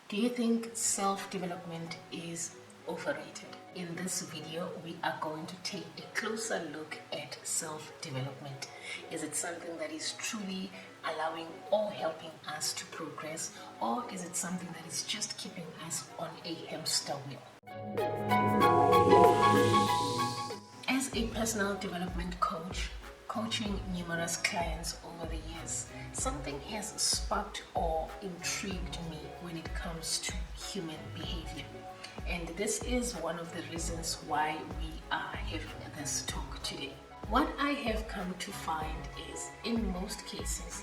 Do you think self-development is overrated? In this video, we are going to take a closer look at self-development. Is it something that is truly allowing or helping us to progress, or is it something that is just keeping us on a hamster wheel? As a personal development coach, coaching numerous clients over the years, something has sparked or intrigued me when it comes to human behavior. And this is one of the reasons why we are having this talk today. What I have come to find is, in most cases,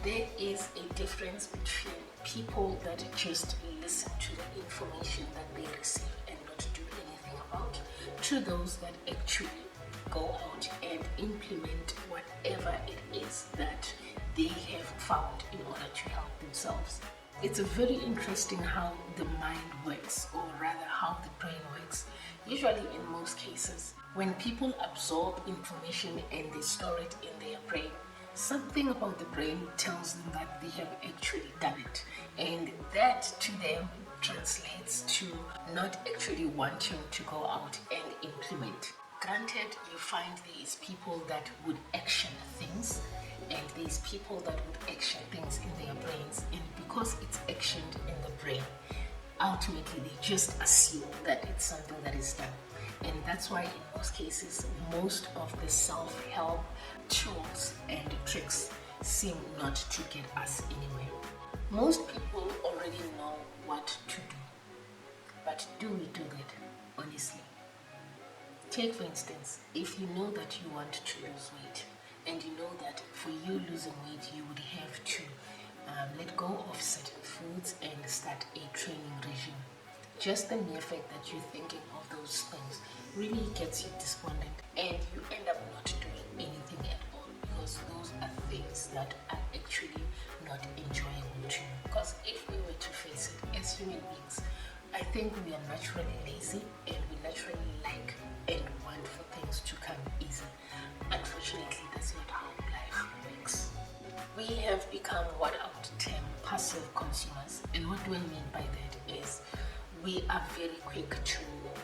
there is a difference between people that just listen to the information that they receive and not do anything about, to those that actually go out and implement whatever it is that they have found in order to help themselves. It's very interesting how the mind works, or rather how the brain works. Usually in most cases, when people absorb information and they store it in their brain, something about the brain tells them that they have actually done it, and that to them translates to not actually wanting to go out and implement. Granted, you find these people that would action things, and these people that would action things in their brains, and because it's actioned in the brain, ultimately they just assume that it's something that is done. And that's why in most cases, most of the self-help tools and tricks seem not to get us anywhere. Most people already know what to do, but do we do that honestly? Take for instance, if you know that you want to lose weight, and you know that for you losing weight you would have to let go of certain foods and start a training regime. Just the mere fact that you're thinking of those things really gets you despondent, and you end up not doing anything at all, because those are things that are actually not enjoyable to you. Because if we were to face it, as human beings, I think we are naturally lazy, and we naturally like and want for things to come easy. Unfortunately, that's not how life works. We have become what I would term passive consumers. And what do I mean by that is, we are very quick to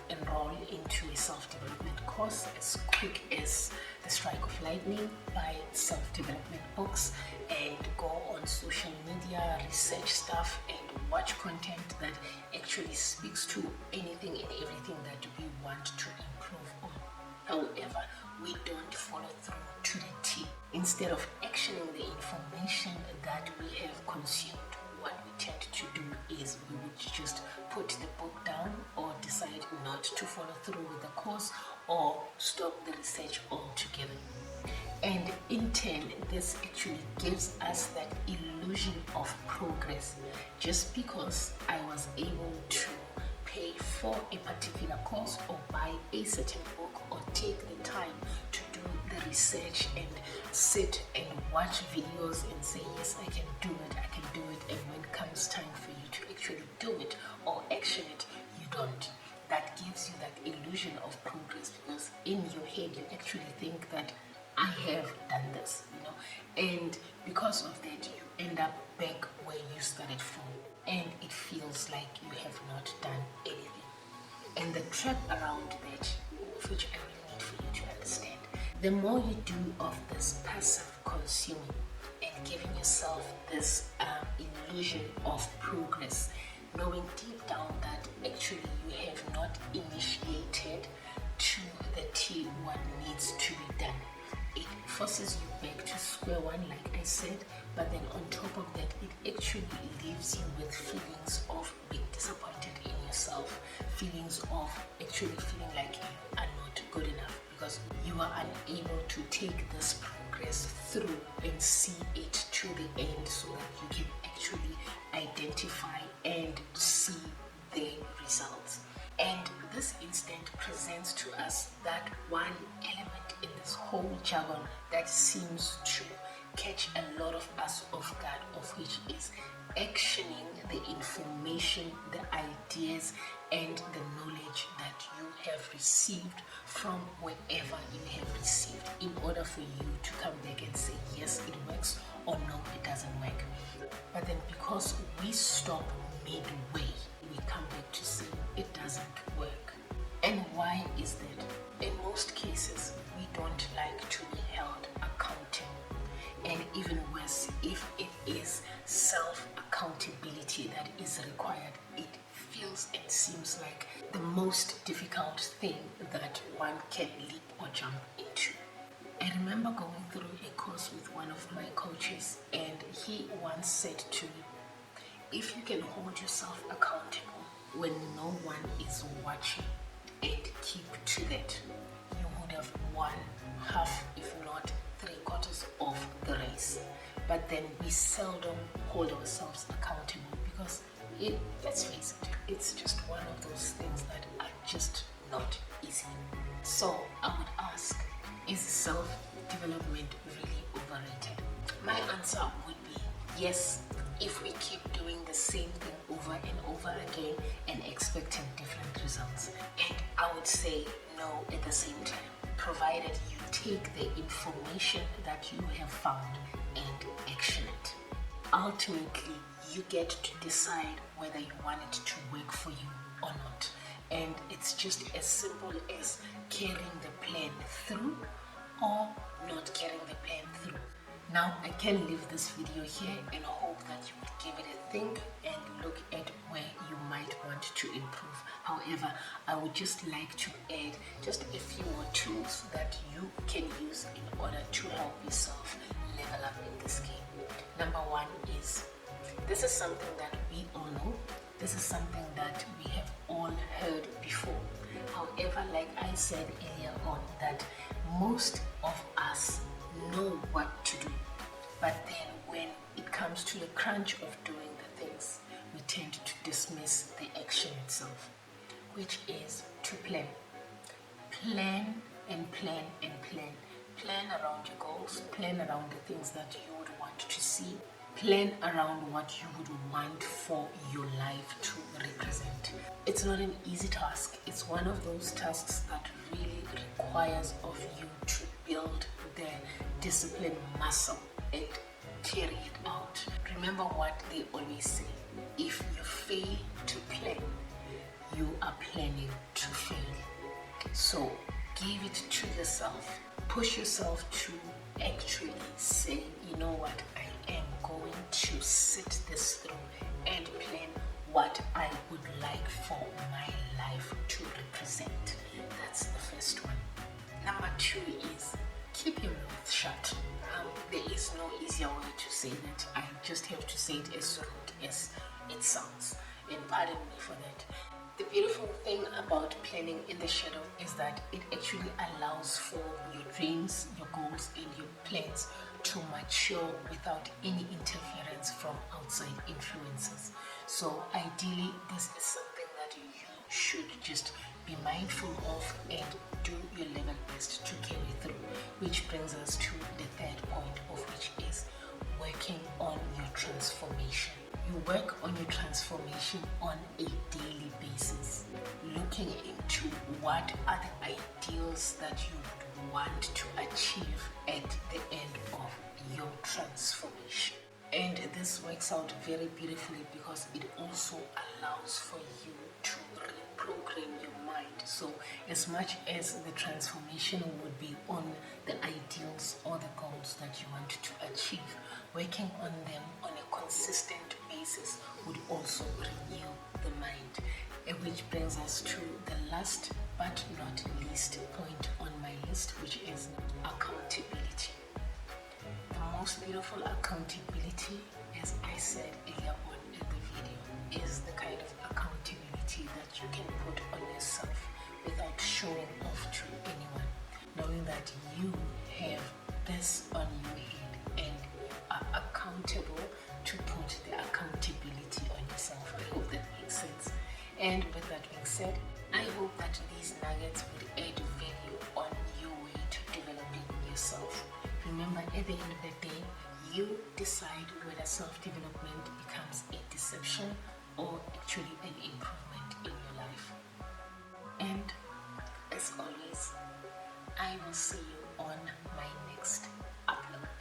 enroll into a self-development course as quick as the strike of lightning, buy self-development books, and go on social media, research stuff, and watch content that actually speaks to anything and everything that we want to improve on. However, we don't follow through to the T. Instead of actioning the information that we have consumed, what we tend to do is we would just put the book down, or decide not to follow through with the course, or stop the research altogether. And in turn, this actually gives us that illusion of progress. Just because I was able to pay for a particular course, or buy a certain book, or take the time to do the research and sit and watch videos and say, yes, I can do it, I can do it, and when it comes time for you to actually do it or action it, you don't. That gives you that illusion of progress, because in your head you actually think that I have done this, and because of that you end up back where you started from, and it feels like you have not done anything. And the trap around that, which I really need for you to understand, the more you do of this passive consuming and giving yourself this illusion of progress, knowing deep down that actually you have not initiated to the T what needs to be done, it forces you back to square one, like I said. But then on top of that, it actually leaves you with feelings of being disappointed in yourself, feelings of actually feeling like you are not good enough, because you are unable to take this progress through and see it to the end, so that you can actually identify and see the results. And this instant presents to us that one element in this whole jargon that seems to catch a lot of us off guard, of which is actioning the information, the ideas, and the knowledge that you have received from wherever you have received, in order for you to come back and say, yes, it works, or no, it doesn't work. But then because we stop midway, we come back to say it doesn't work. And why is that? In most cases, we don't like to be held accountable. And even worse, if it is self-accountability that is required, it feels and seems like the most difficult thing that one can leap or jump into. I remember going through a course with one of my coaches, and he once said to me, if you can hold yourself accountable when no one is watching and keep to that, you would have won half, if not 3/4 of the race. But then we seldom hold ourselves accountable because let's face it, it's just one of those things that are just not easy. So I would ask, is self-development really overrated? My answer would be yes, if we keep doing the same thing over and over again and expecting different results. And I would say no at the same time, provided you take the information that you have found and action it. Ultimately, you get to decide whether you want it to work for you or not. And it's just as simple as carrying the plan through or not carrying the plan through. Now, I can leave this video here and hope that you would give it a think and look at where you might want to improve. However, I would just like to add just a few more tools that you can use in order to help yourself level up in this game. Number one is, this is something that we all know. This is something that we have all heard before. However, like I said earlier on, that most of us know what to do, but then when it comes to the crunch of doing the things, we tend to dismiss the action itself, which is to plan. Plan and plan and plan. Plan around your goals, plan around the things that you would want to see, plan around what you would want for your life to represent. It's not an easy task. It's one of those tasks that really requires of you to build the discipline muscle and carry it out. Remember what they always say, if you fail to plan, you are planning to fail. So give it to yourself. Push yourself to actually say, you know what, I am going to sit this through and plan what I would like for my life to represent. That's the first one. Number two is keep your mouth shut. There is no easier way to say that. I just have to say it as rude as it sounds, and pardon me for that. The beautiful thing about planning in the shadow is that it actually allows for your dreams, your goals, and your plans to mature without any interference from outside influences. So ideally, this is something that you should just be mindful of and do your level best to carry through, which brings us to the third point, of which is working on your transformation. You work on your transformation on a daily basis, looking into what are the ideals that you would want to achieve at the end of your transformation. And this works out very beautifully because it also allows for you to reprogram your mind. So as much as the transformation would be on the ideals or the goals that you want to achieve, working on them on a consistent basis would also renew the mind. Which brings us to the last but not least point on my list, which is accountability. The most beautiful accountability, as I said earlier on in the video, is the kind of accountability that you can put on yourself without showing off to anyone, knowing that you have this on your head and you are accountable to put the accountability on yourself. I hope that makes sense. And with that being said, I hope that these nuggets would add value on your way to developing yourself. Remember, at the end of the day, you decide whether self-development becomes a deception or actually an improvement in your life. And as always, I will see you on my next upload.